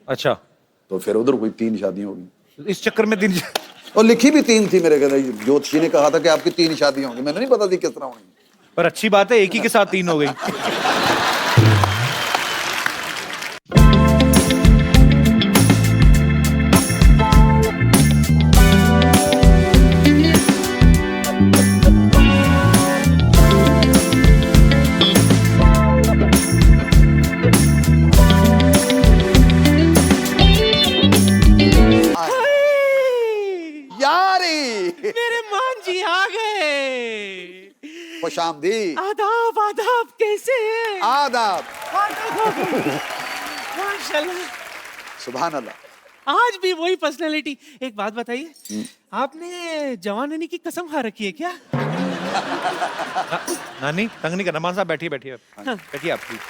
अच्छा, तो फिर उधर कोई 3 शादियां होगी। इस चक्कर में दिन और लिखी भी 3 थी मेरे घर, ज्योतिषी ने कहा था कि आपकी 3 शादियां होंगी, मैंने नहीं पता थी किस तरह होंगी। पर अच्छी बात है, एक ही के साथ 3 हो गई। मेरे मान जी आ गए। खुशामदी। आदाब आदाब, कैसे हैं? आदाब। माशाल्लाह। सुभान अल्लाह। आज भी वही पर्सनालिटी। एक बात बताइए, आपने जवानी की कसम खा रखी है क्या? नानी तंग नहीं करना, मान साहब बैठिए बैठिए बैठिए आप प्लीज।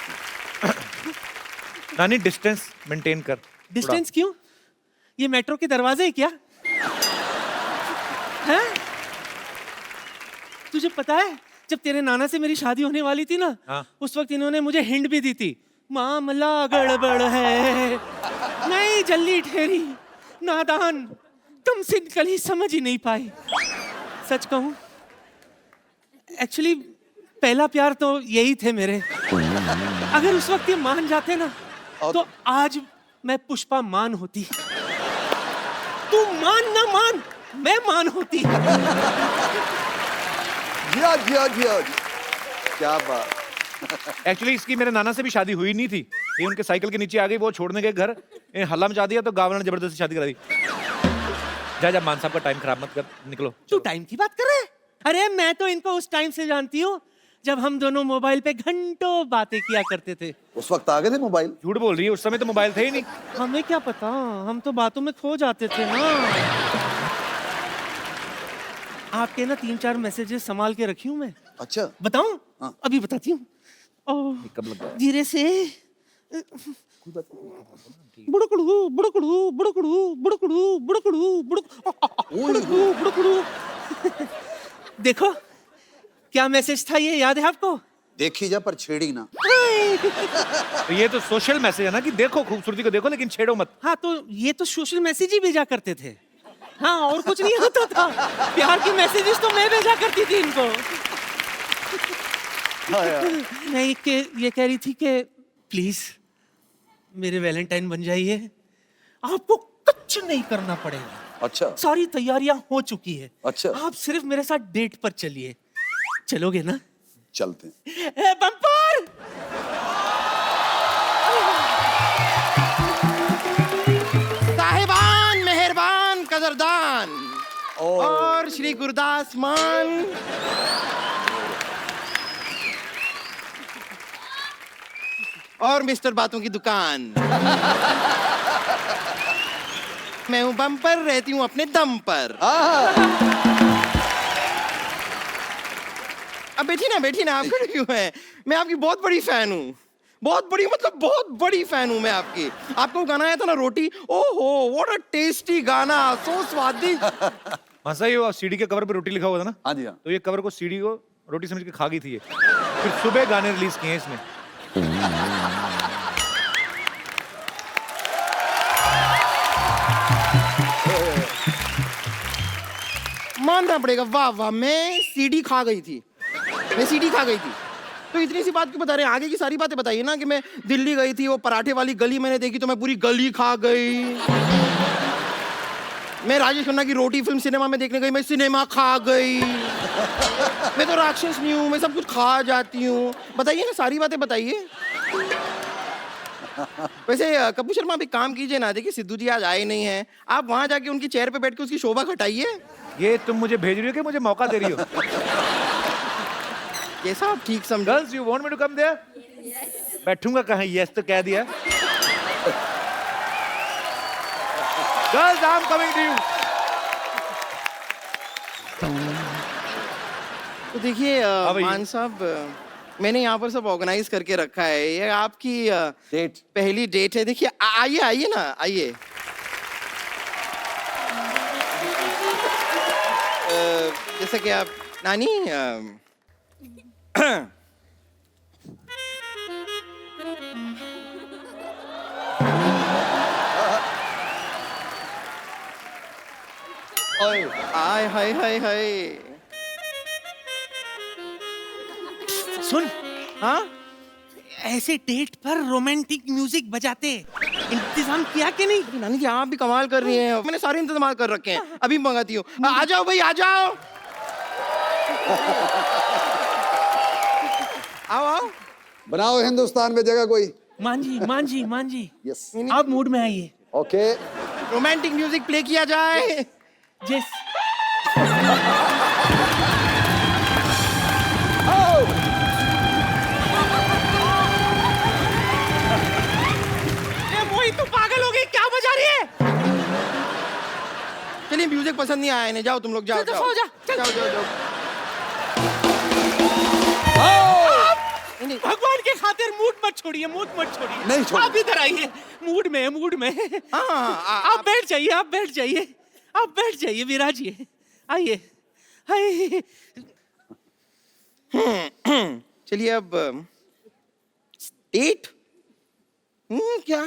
नानी डिस्टेंस मेंटेन कर। डिस्टेंस क्यों? ये मेट्रो के दरवाजे है क्या? हैं? तुझे पता है जब तेरे नाना से मेरी शादी होने वाली थी ना, हाँ। उस वक्त इन्होंने मुझे हिंट भी दी थी, मामला गड़बड़ है। नहीं जल्दी ठहरी, नादान, तुम सिंकली समझ ही नहीं पाए। सच कहूं, एक्चुअली पहला प्यार तो यही थे मेरे। अगर उस वक्त ये मान जाते ना, तो आज मैं पुष्पा मान होती। तू मान ना मान, मैं मान होती। जिया जिया जिया, क्या बात। एक्चुअली इसकी मेरे नाना से भी शादी हुई नहीं थी, ये उनके साइकिल के नीचे आ गई, वो छोड़ने गए घर, हल्ला मचा दिया तो गाँव वालों ने जबरदस्ती शादी करा दी। जा जा, मान साहब का टाइम खराब मत कर, निकलो। तू टाइम की बात कर रहे है? अरे मैं तो इनको उस टाइम से जानती हूँ जब हम दोनों मोबाइल पे घंटों बातें किया करते थे। उस वक्त आ गए थे मोबाइल? झूठ बोल रही है, उस समय तो मोबाइल थे ही नहीं। हमें क्या पता, हम तो बातों में खो जाते थे ना। आपके ना 3-4 मैसेजेस संभाल के रखी हूँ मैं। अच्छा, बताऊं? हाँ। अभी बताती हूँ। कब लग गया? धीरे से। बुड़कड़ू बुड़कड़ू बुड़कड़ू बुड़कड़ू बुड़कड़ू बुड़कड़ू बुड़कड़ू। देखो क्या मैसेज था, ये याद है आपको? देखी जा पर छेड़ी ना। तो ये तो सोशल मैसेज है ना कि देखो खूबसूरती को देखो लेकिन छेड़ो मत। हाँ, तो ये तो सोशल मैसेज ही भेजा करते थे। हाँ, और कुछ नहीं होता था। प्यार की मैसेजेस तो मैं भेजा करती थी इनको। मैं ये कह रही थी कि प्लीज मेरे वैलेंटाइन बन जाइए। आपको कुछ नहीं करना पड़ेगा। अच्छा सारी तैयारियां हो चुकी है। अच्छा, आप सिर्फ मेरे साथ डेट पर चलिए। चलोगे ना? चलते हैं। बम्पर! साहिबान, मेहरबान, कदरदान और श्री गुरदास मान। और मिस्टर बातों की दुकान। मैं हूं बम्पर, रहती हूं अपने दम पर। अब बैठी ना, आप खड़े क्यों हैं? मैं आपकी बहुत बड़ी फैन हूँ, बहुत बड़ी, मतलब बहुत बड़ी फैन हूँ मैं आपकी। आपको वो गाना आया था ना, रोटी, ओहो व्हाट अ टेस्टी गाना, सो स्वादिष्ट। हाँ सही हो, सीडी के कवर पे रोटी लिखा हुआ था ना। हाँ जी हाँ। तो ये कवर को सीडी को रोटी समझ के खा गई थी ये। फिर सुबह गाने रिलीज किए इसने। मानना पड़ेगा, वाह वाह, मैं सीडी खा गई थी। तो इतनी सी बात क्यों बता रहे हैं? आगे की सारी बातें बताइए ना। कि मैं दिल्ली गई थी, वो पराठे वाली गली मैंने देखी तो मैं पूरी गली खा गई। मैं राजेश खन्ना की रोटी फिल्म सिनेमा में देखने गई, मैं सिनेमा खा गई। मैं तो राक्षस नहीं हूँ, मैं सब कुछ खा जाती हूँ। बताइए ना, सारी बातें बताइए। वैसे कपूर शर्मा, आप एक काम कीजिए ना, देखिए सिद्धू जी आज आए नहीं हैं, आप वहां जाके उनकी चेयर पे बैठ के उसकी शोभा घटाइए। ये तुम मुझे भेज रही हो कि मुझे मौका दे रही हो? कैसा आप ठीक समझो। Girls, you want me to come there? बैठूंगा कहाँ? यस तो कह दिया। Girls, I am coming to you. तो देखिए मान साहब, मैंने यहाँ पर सब ऑर्गेनाइज करके रखा है। ये आपकी डेट, पहली डेट है। देखिए आइए आइए ना, आइए। जैसा कि आप नानी आय हाय हाय हाय। सुन, हाँ ऐसे डेट पर रोमांटिक म्यूजिक बजाते इंतजाम किया कि नहीं? नानी जी आप भी कमाल कर रही हैं। मैंने सारे इंतजाम कर रखे हैं, अभी मंगाती हूँ। आ जाओ भाई, आ जाओ। आओ आओ। बनाओ हिंदुस्तान में जगह कोई। मान जी यस आप मूड में आइए। ओके। रोमांटिक म्यूजिक प्ले किया जाए। जिस मोहित तो पागल हो गई, क्या बजा रही है? चलिए म्यूजिक पसंद नहीं आया इन्हें, जाओ तुम लोग जाओ चल, जाओ जा, चल। जाओ जाओ जाओ। भगवान के खातिर मूड मत छोड़िए, नहीं छोड़। आप इधर आइए, मूड में हाँ आप बैठ जाइए विराजिए, आइए आइए। चलिए अब डेट। क्या?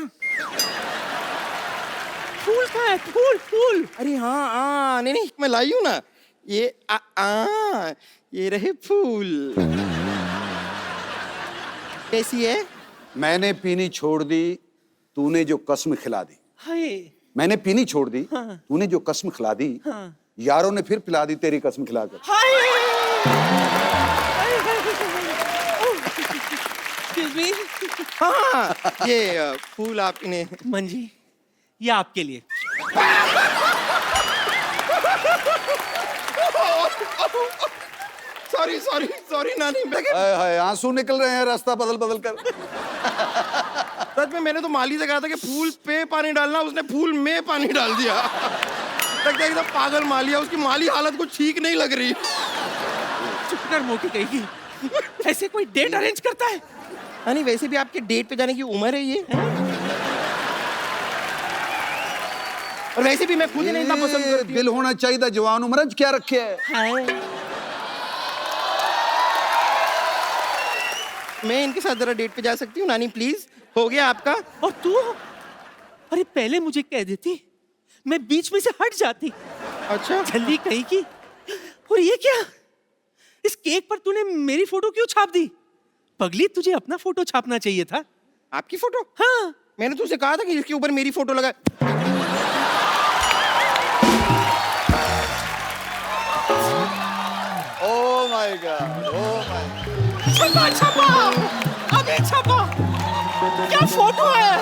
फूल कहाँ है? फूल अरे हाँ नहीं मैं लाई हूँ ना, ये ये रहे फूल। कैसी है? मैंने पीनी छोड़ दी, तूने जो कसम खिला दी। हाय मैंने पीनी छोड़ दी, हाँ। तूने जो कसम खिला दी, हाँ। यारों ने फिर पिला दी तेरी कसम खिलाकर। Excuse me. हाँ ये फूल आप इन्हें। मंजी, ये आपके लिए। सॉरी नानी। हाय हाय आंसू निकल रहे हैं रास्ता बदल बदल कर। सच में मैंने तो माली से कहा था कि फूल पे पानी डालना, उसने फूल में पानी डाल दिया। लगता है एकदम पागल माली है, उसकी माली हालत कुछ ठीक नहीं लग रही। चुप कर मोटी कहेगी, ऐसे कोई डेट अरेंज करता है? नानी वैसे भी आपके डेट पे जाने की उम्र है ये, और वैसे भी मैं खुद ही नहीं इतना पसंद करती हूँ। दिल होना चाहिए, जवान उम्र क्या रखे है। मैं इनके साथ जरा डेट पे जा सकती हूँ नानी प्लीज? हो गया आपका? और तू? अरे पहले मुझे कह देती, मैं बीच में से हट जाती। अच्छा जल्दी कहीं की। और ये क्या, इस केक पर तूने मेरी फोटो क्यों छाप दी? पगली, तुझे अपना फोटो छापना चाहिए था। आपकी फोटो? हाँ, मैंने तुझसे कहा था कि इसके ऊपर मेरी फोटो लगा। Oh my God, oh my. छपा अभी छपा, क्या फोटो है?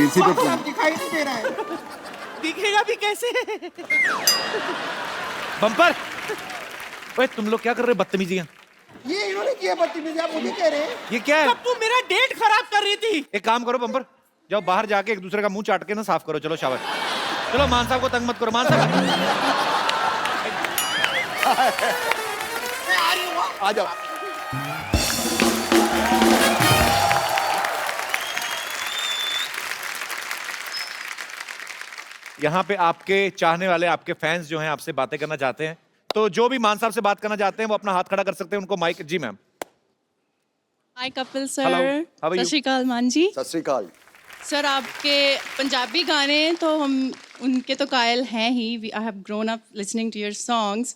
इसी पे दिखाई नहीं दे रहा है। दिखेगा भी कैसे? बम्पर, ओए तुम लोग क्या कर रहे हो? बदतमीजियां। ये इन्होंने किया बदतमीजी, आप मुझे कह रहे हैं? ये क्या है? कब तू मेरा डेट खराब कर रही थी? एक काम करो बम्पर, जाओ बाहर जाके एक दूसरे का मुंह चाट के ना साफ करो। चलो शाबाश। चलो मान साहब को तंग मत करो। मान साहब आ जाओ। यहाँ पे आपके चाहने वाले, आपके फैंस जो हैं आपसे बातें करना चाहते हैं, तो जो भी मान साहब से बात करना चाहते हैं वो अपना हाथ खड़ा कर सकते हैं। उनको माइक। जी मैम। हाय कपिल Hello, सर, how are you? सत श्री अकाल मान जी। सत श्री अकाल। सर आपके पंजाबी गाने तो हम उनके तो कायल हैं ही। I have grown up listening to your songs.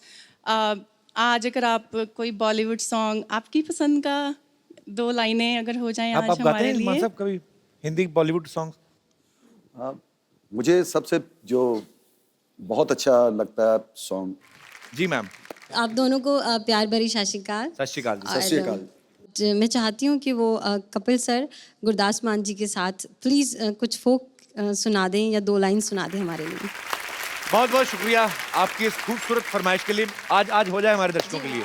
आज अगर आप कोई बॉलीवुड सॉन्ग आपकी पसंद का 2 लाइनें अगर हो जाएं आप आज गाते हमारे हैं मान लिए। साहब कभी हिंदी बॉलीवुड सॉन्ग? मुझे सबसे जो बहुत अच्छा लगता है सॉन्ग। जी मैम। आप दोनों को प्यार भरी सत श्री अकाल। सत श्री अकाल जी। सत श्री अकाल। मैं चाहती हूँ कि वो कपिल सर गुरदास मान जी के साथ प्लीज़ कुछ फोक सुना दें या 2 लाइन सुना दें हमारे लिए। बहुत बहुत शुक्रिया आपकी इस खूबसूरत फरमाइश के लिए। आज हो जाए हमारे दर्शकों के लिए।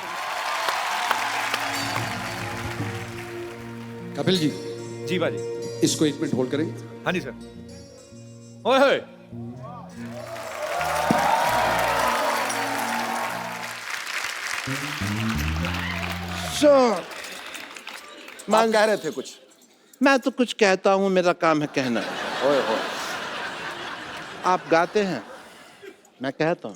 कपिल जी, जी बाजी। इसको 1 मिनट होल्ड करें। हाँ जी सर। ओए होए। आप कह रहे थे कुछ? मैं तो कुछ कहता हूँ, मेरा काम है कहना। ओए होए। आप गाते हैं, मैं कहता हूँ।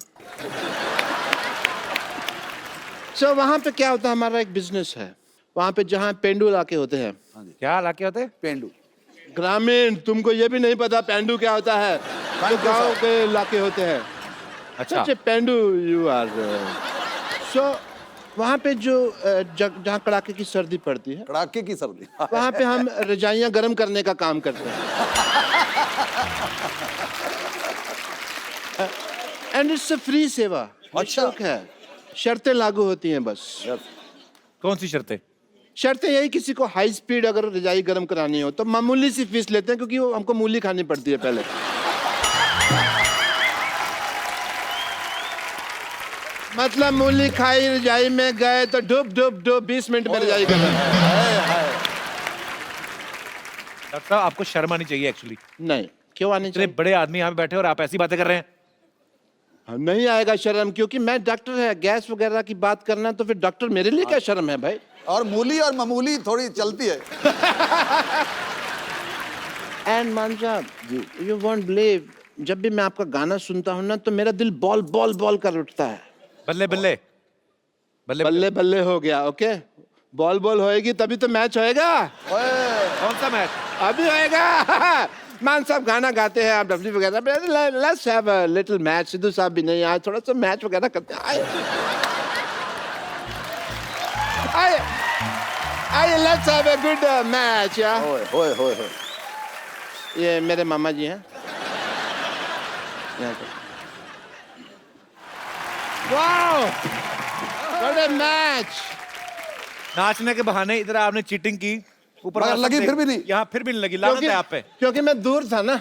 सो वहाँ पे क्या होता है, हमारा एक बिजनेस है। वहाँ पे जहाँ पेंडू इलाके होते हैं, क्या लाके होते हैं? पेंडू। ग्रामीण, तुमको ये भी नहीं पता पेंडू क्या होता है? तो गांव के इलाके होते हैं। अच्छा सच पेंडू यू आर। सो वहाँ पे जो जहाँ कड़ाके की सर्दी पड़ती है, कड़ाके की सर्दी। वहाँ पे हम रजाइयाँ गर्म करने का काम करते हैं। एंड इट्स अ फ्री सेवा। अच्छा। निःशुल्क है, शर्तें लागू होती हैं बस। कौन सी शर्तें? शर्तें यही, किसी को हाई स्पीड अगर रजाई गर्म करानी हो तो मामूली सी फीस लेते हैं, क्योंकि वो हमको मूली खानी पड़ती है पहले। मतलब मूली खाई, रजाई में गए तो डुब डुब डुब 20 मिनट में रजाई गर्म। डॉक्टर साहब आपको शर्म आनी चाहिए एक्चुअली। नहीं, क्यों आनी इतने चाहिए? बड़े आदमी यहाँ पे बैठे और आप ऐसी बातें कर रहे हैं। नहीं आएगा शर्म, क्योंकि मैं डॉक्टर है। गैस वगैरह की बात करना तो फिर डॉक्टर मेरे लिए क्या शर्म है भाई? और मूली और मामूली थोड़ी चलती है। एंड मान साहब, यू वोंट बिलीव, जब भी मैं आपका गाना सुनता हूँ ना तो मेरा दिल बॉल बॉल बॉल कर उठता है। बल्ले बल्ले बल्ले बल्ले बल्ले हो गया। ओके, बॉल बॉल होएगी तभी तो मैच होएगा। कौन सा मैच? अभी होएगा। मान साहब गाना गाते हैं, आप डब्ल्यू वगैरह, let's have a little match. Sidhu साहब भी नहीं आए, थोड़ा सा मैच वगैरह करते हैं। आइए, let's have a good match. होए होए होए होए। ये मेरे मामा जी हैं। यहाँ पे। Wow, what a match. नाचने के बहाने इधर आपने चीटिंग की, ऊपर मगर वाला लगी सब फिर भी नहीं। यहाँ फिर भी नहीं लगी। लानत है आप पे। क्योंकि मैं दूर था ना।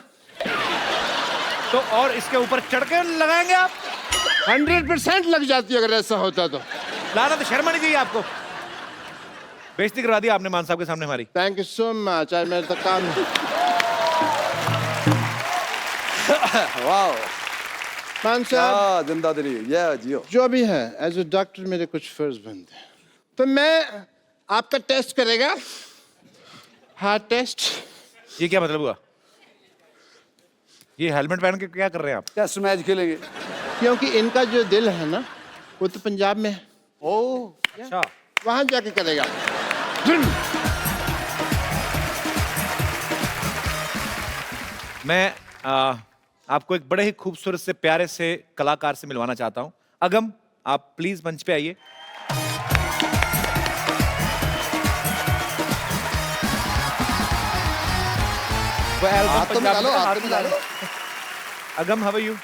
तो और इसके ऊपर चढ़ के लगाएंगे आप? 100% लग जाती अगर ऐसा होता तो। लानत, शर्म आनी चाहिए आपको। बेइज्जती करवा दी आपने मान साहब के सामने हमारी। Thank you so much. आज मेरे तो काम है। वाह, मान साहब, क्या जिंदा दिली, ये जियो। जो भी है, एज ए डॉक्टर मेरे कुछ फर्ज बनते हैं। तो मैं आपका टेस्ट करेगा, हार्ट टेस्ट। ये क्या मतलब हुआ? ये हेलमेट पहन के क्या कर रहे हैं आप? टेस्ट मैच खेलेंगे। क्योंकि इनका जो दिल है ना, वो तो पंजाब में है। ओ, अच्छा, वहां जाके करेगा। मैं आपको एक बड़े ही खूबसूरत से प्यारे से कलाकार से मिलवाना चाहता हूं। अगम, आप प्लीज मंच पे आइए। वो एल्बम हाथ तो पंजाबी मिला लो, का, हाथ हाथ तो मिला लो। अगम, हाउ आर यू?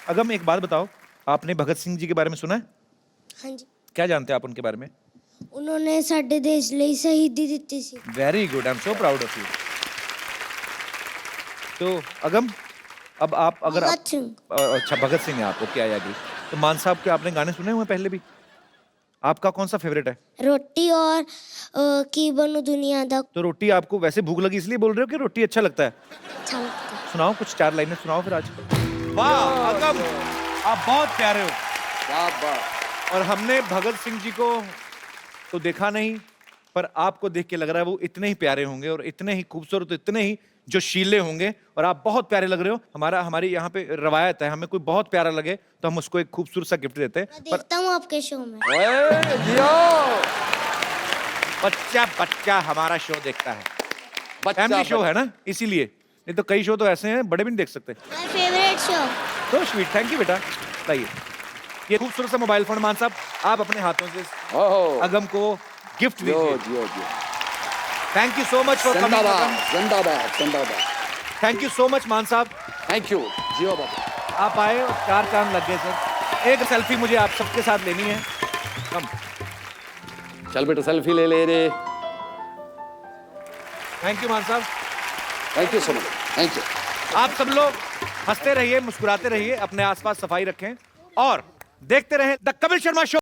अगम, एक बात बताओ, आपने भगत सिंह जी के बारे में सुना है? हाँ जी, क्या जानते हैं आप उनके बारे में? उन्होंने ਸਾਡੇ ਦੇਸ਼ ਲਈ ਸ਼ਹੀਦੀ ਦਿੱਤੀ ਸੀ। Very good, I am so proud of you. तो अगम, अब आप अगर आप, भगत सिंह। अच्छा भगत सिंह है आप, ओके, आई एग्री। तो मान साहब के आपने गाने सुने हुए हैं पहले भी? आपका कौन सा फेवरेट है? रोटी और की बनू दुनिया दा तो रोटी आपको वैसे भूख लगी इसलिए बोल रहे हो कि रोटी अच्छा लगता है? अच्छा लगता है। सुनाओ, कुछ 4 लाइनें सुनाओ फिर आज। वाह अगम, आप बहुत प्यारे हो। क्या बात। और हमने भगत सिंह जी को तो देखा नहीं, पर आपको देख के लग रहा है वो इतने ही प्यारे होंगे और इतने ही खूबसूरत, इतने ही जो शीले होंगे, और आप बहुत प्यारे लग रहे हो। हमारी यहाँ पे रवायत है, हमें कोई बहुत प्यारा लगे तो हम उसको एक खूबसूरत सा गिफ्ट देते हैं। मैं देखता हूँ आपके शो में। ओए, जियो। बच्चा बच्चा हमारा शो देखता है, बच्चा फैमिली शो है ना, इसीलिए। नहीं तो कई शो तो ऐसे हैं बड़े भी नहीं देख सकते। My favourite show. तो स्वीट, थैंक यू बेटा। लाइए ये खूबसूरत सा मोबाइल फोन मान साहब आप अपने हाथों से ओहो, अगम को गिफ्ट जियो दीजिए। जियो जियो। Thank you so much for coming. जिंदाबाद जिंदाबाद जिंदाबाद। थैंक यू सो मच मान साहब, थैंक यू, जियो बाबा। आप आए और 4 चांद लग गए सर। एक सेल्फी मुझे आप सबके साथ लेनी है। कम, चल बेटा सेल्फी ले ले रे। थैंक यू मान साहब। Thank you so much, thank you. आप सब लोग हंसते रहिए, मुस्कुराते रहिए, अपने आसपास सफाई रखें और देखते रहें द कपिल शर्मा शो।